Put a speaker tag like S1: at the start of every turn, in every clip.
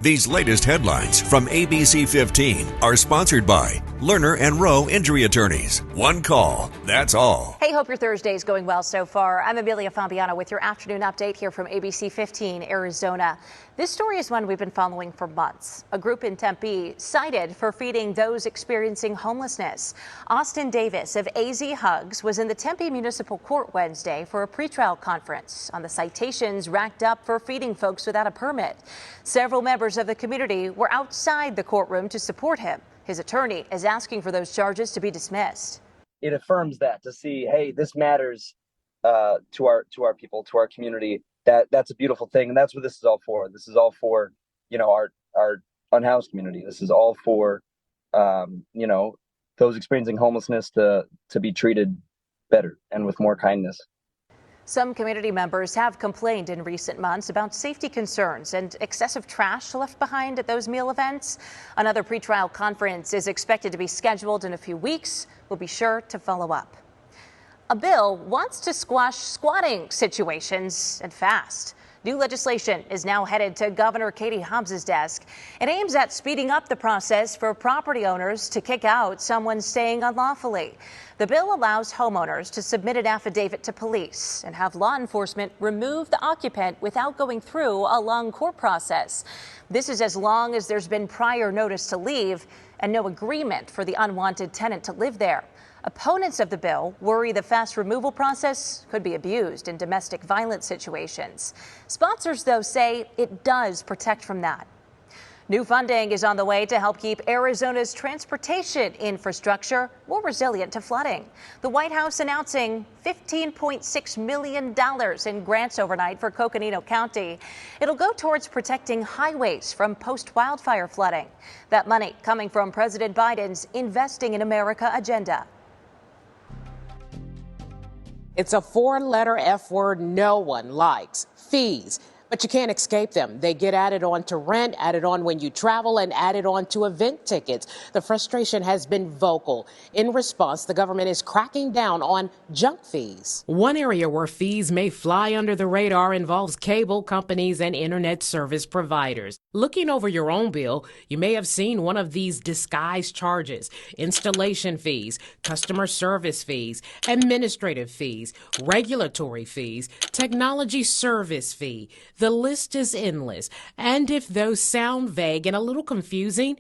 S1: These latest headlines from ABC15 are sponsored by Lerner and Rowe Injury Attorneys. One call, that's all.
S2: Hey, hope your Thursday is going well so far. I'm Amelia Fabiano with your afternoon update here from ABC15 Arizona. This story is one we've been following for months. A group in Tempe cited for feeding those experiencing homelessness. Austin Davis of AZ Hugs was in the Tempe Municipal Court Wednesday for a pretrial conference on the citations racked up for feeding folks without a permit. Several members of the community were outside the courtroom to support him. His attorney is asking for those charges to be dismissed.
S3: It affirms that to see, hey, this matters to our people, to our community. That's a beautiful thing, and that's what this is all for. This is all for, our unhoused community. This is all for, those experiencing homelessness to be treated better and with more kindness.
S2: Some community members have complained in recent months about safety concerns and excessive trash left behind at those meal events. Another pretrial conference is expected to be scheduled in a few weeks. We'll be sure to follow up. A bill wants to squash squatting situations and fast. New legislation is now headed to Governor Katie Hobbs's desk. It aims at speeding up the process for property owners to kick out someone staying unlawfully. The bill allows homeowners to submit an affidavit to police and have law enforcement remove the occupant without going through a long court process. This is as long as there's been prior notice to leave and no agreement for the unwanted tenant to live there. Opponents of the bill worry the fast removal process could be abused in domestic violence situations. Sponsors, though, say it does protect from that. New funding is on the way to help keep Arizona's transportation infrastructure more resilient to flooding. The White House announcing $15.6 million in grants overnight for Coconino County. It'll go towards protecting highways from post-wildfire flooding. That money coming from President Biden's Investing in America agenda.
S4: It's a four-letter F word no one likes: fees. But you can't escape them. They get added on to rent, added on when you travel, and added on to event tickets. The frustration has been vocal. In response, the government is cracking down on junk fees.
S5: One area where fees may fly under the radar involves cable companies and internet service providers. Looking over your own bill, you may have seen one of these disguised charges: installation fees, customer service fees, administrative fees, regulatory fees, technology service fee. The list is endless, and if those sound vague and a little confusing,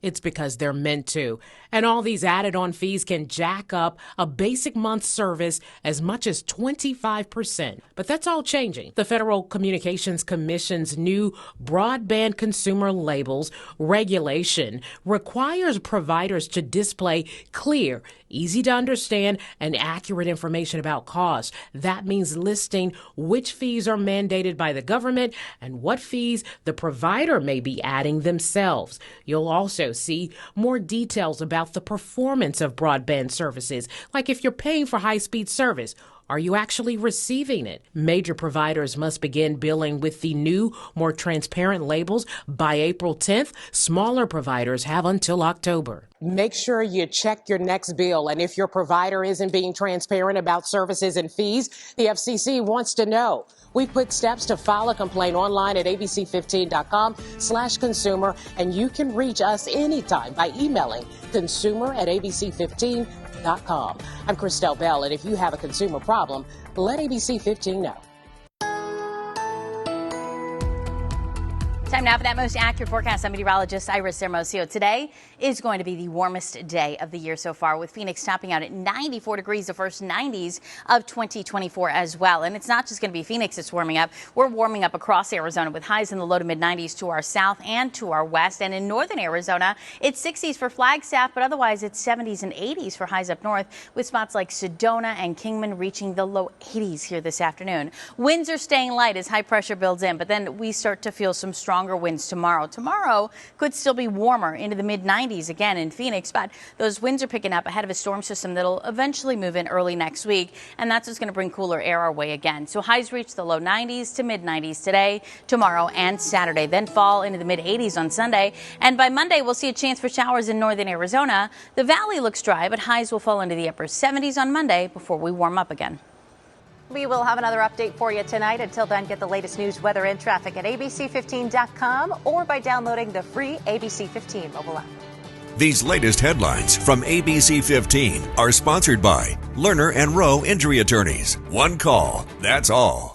S5: it's because they're meant to. And all these added-on fees can jack up a basic month's service as much as 25%. But that's all changing. The Federal Communications Commission's new broadband consumer labels regulation requires providers to display clear, easy to understand, and accurate information about costs. That means listing which fees are mandated by the government and what fees the provider may be adding themselves. You'll also see more details about the performance of broadband services, like if you're paying for high-speed service. Are you actually receiving it? Major providers must begin billing with the new, more transparent labels by April 10th. Smaller providers have until October.
S4: Make sure you check your next bill. And if your provider isn't being transparent about services and fees, the FCC wants to know. We've put steps to file a complaint online at abc15.com/consumer, and you can reach us anytime by emailing consumer@abc15.com. I'm Christelle Bell, and if you have a consumer problem, let ABC15 know.
S6: Time now for that most accurate forecast. I'm meteorologist Iris Hermosillo. Today is going to be the warmest day of the year so far, with Phoenix topping out at 94 degrees, the first 90s of 2024 as well. And it's not just going to be Phoenix that's warming up. We're warming up across Arizona with highs in the low to mid 90s to our south and to our west. And in northern Arizona, it's 60s for Flagstaff, but otherwise it's 70s and 80s for highs up north, with spots like Sedona and Kingman reaching the low 80s here this afternoon. Winds are staying light as high pressure builds in, but then we start to feel some stronger winds tomorrow. Tomorrow could still be warmer into the mid 90s again in Phoenix, but those winds are picking up ahead of a storm system that'll eventually move in early next week, and that's what's going to bring cooler air our way again. So highs reach the low 90s to mid 90s today, tomorrow, and Saturday, then fall into the mid 80s on Sunday. And by Monday, we'll see a chance for showers in northern Arizona. The valley looks dry, but highs will fall into the upper 70s on Monday before we warm up again.
S2: We will have another update for you tonight. Until then, get the latest news, weather, and traffic at ABC15.com or by downloading the free ABC15 mobile app.
S1: These latest headlines from ABC15 are sponsored by Lerner and Rowe Injury Attorneys. One call, that's all.